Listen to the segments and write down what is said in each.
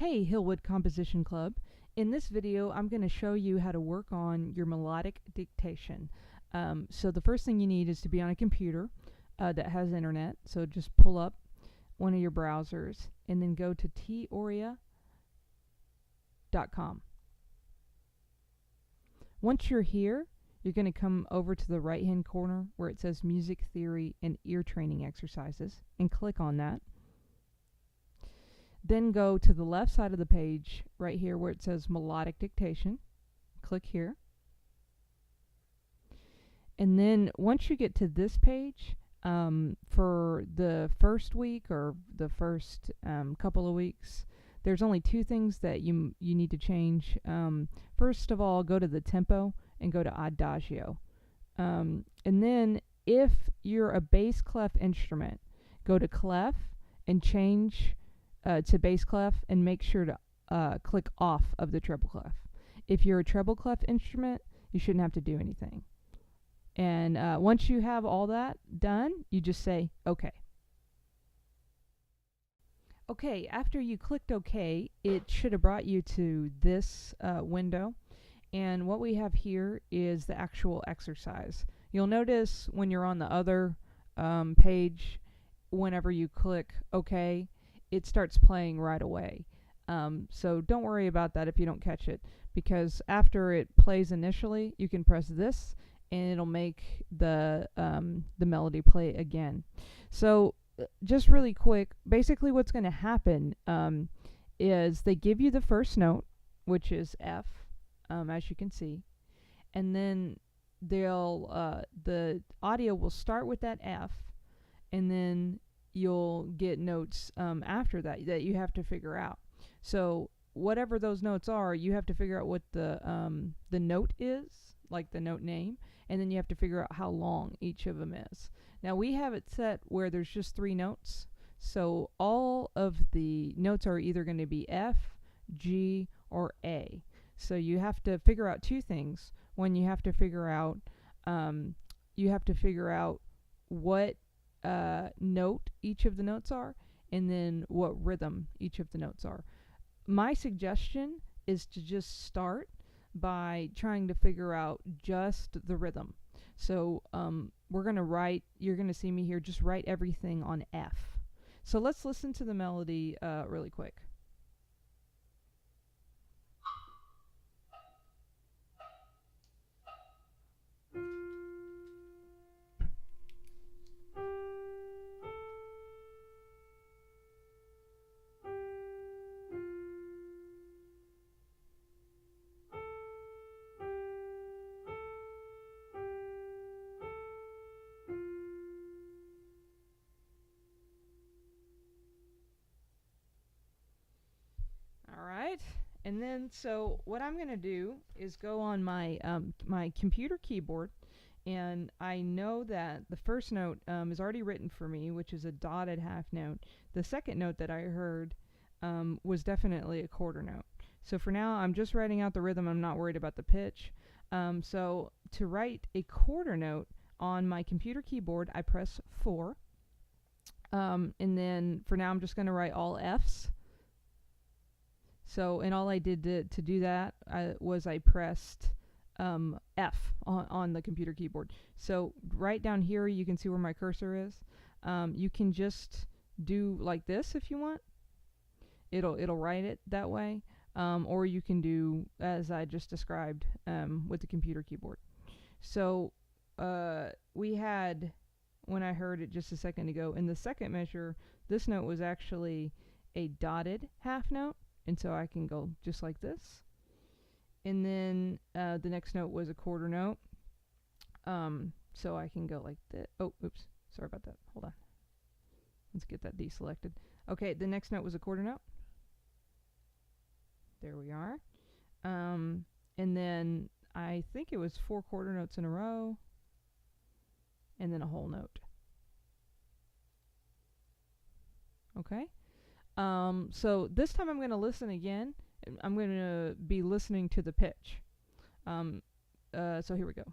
Hey Hillwood Composition Club. In this video I'm going to show you how to work on your melodic dictation. So the first thing you need is to be on a computer that has internet. So just pull up one of your browsers and then go to teoria.com. Once you're here, you're going to come over to the right hand corner where it says Music Theory and Ear Training Exercises and click on that. Then go to the left side of the page right here where it says Melodic Dictation. Click here. And then once you get to this page, for the first week or the first couple of weeks, there's only two things that you need to change. First of all, go to the tempo and go to adagio. And then if you're a bass clef instrument, go to clef and change to bass clef and make sure to click off of the treble clef. If you're a treble clef instrument, you shouldn't have to do anything. And once you have all that done, you just say OK. Okay, after you clicked OK, it should have brought you to this window. And what we have here is the actual exercise. You'll notice when you're on the other page, whenever you click OK, it starts playing right away. So don't worry about that if you don't catch it, because after it plays initially, you can press this and it'll make the melody play again. So just really quick, basically what's going to happen is they give you the first note, which is F, as you can see, and then they'll the audio will start with that F, and then you'll get notes after that you have to figure out. So whatever those notes are, you have to figure out what the note is, like the note name, and then you have to figure out how long each of them is. Now we have it set where there's just 3 notes, so all of the notes are either going to be F, G, or A. So you have to figure out two things. One, you have to figure out what note each of the notes are, and then what rhythm each of the notes are. My suggestion is to just start by trying to figure out just the rhythm. So we're going to write, you're going to see me here, just write everything on F. So let's listen to the melody really quick. Alright, and then so what I'm going to do is go on my my computer keyboard, and I know that the first note is already written for me, which is a dotted half note. The second note that I heard was definitely a quarter note. So for now I'm just writing out the rhythm, I'm not worried about the pitch. So to write a quarter note on my computer keyboard, I press 4. And then for now I'm just going to write all F's. So, and all I did to do that was I pressed F on the computer keyboard. So right down here you can see where my cursor is. You can just do like this if you want. It'll write it that way. Or you can do as I just described with the computer keyboard. So we had, when I heard it just a second ago, in the second measure, this note was actually a dotted half note. And so I can go just like this. And then the next note was a quarter note. So I can go like this. Oh, oops. Sorry about that. Hold on. Let's get that deselected. Okay, the next note was a quarter note. There we are. And then I think it was 4 quarter notes in a row. And then a whole note. Okay. So this time I'm going to listen again. I'm going to be listening to the pitch. So here we go.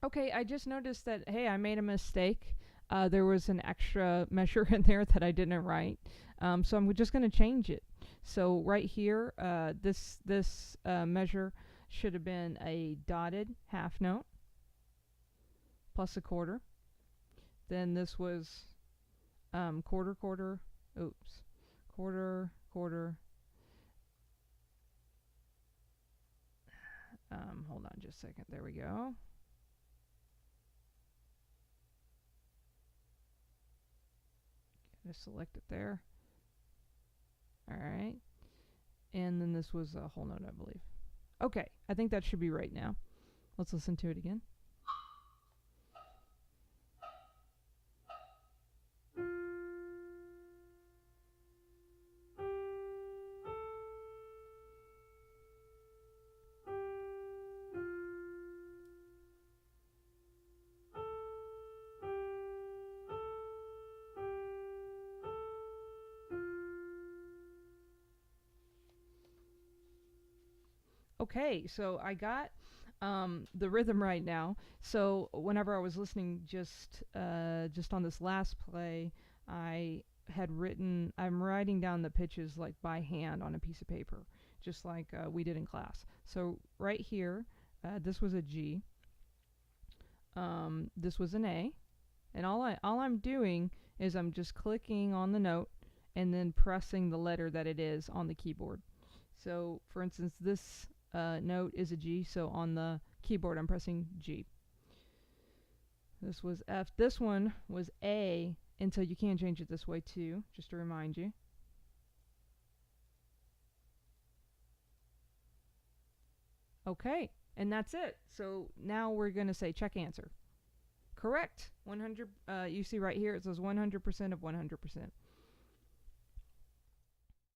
Okay, I just noticed that, hey, I made a mistake. There was an extra measure in there that I didn't write. So I'm just going to change it. So right here, this measure should have been a dotted half note plus a quarter. Then this was quarter, quarter, oops, quarter, quarter. Hold on just a second. There we go. Just select it there. All right. And then this was a whole note, I believe. Okay, I think that should be right now. Let's listen to it again. Okay, so I got the rhythm right now. So whenever I was listening, just on this last play, I had written. I'm writing down the pitches like by hand on a piece of paper, just like we did in class. So right here, this was a G. This was an A, and all I'm doing is I'm just clicking on the note and then pressing the letter that it is on the keyboard. So, for instance, this note is a G, so on the keyboard I'm pressing G. This was F. This one was A, and so you can change it this way too, just to remind you. Okay, and that's it. So now we're going to say check answer. Correct. 100. You see right here it says 100% of 100%.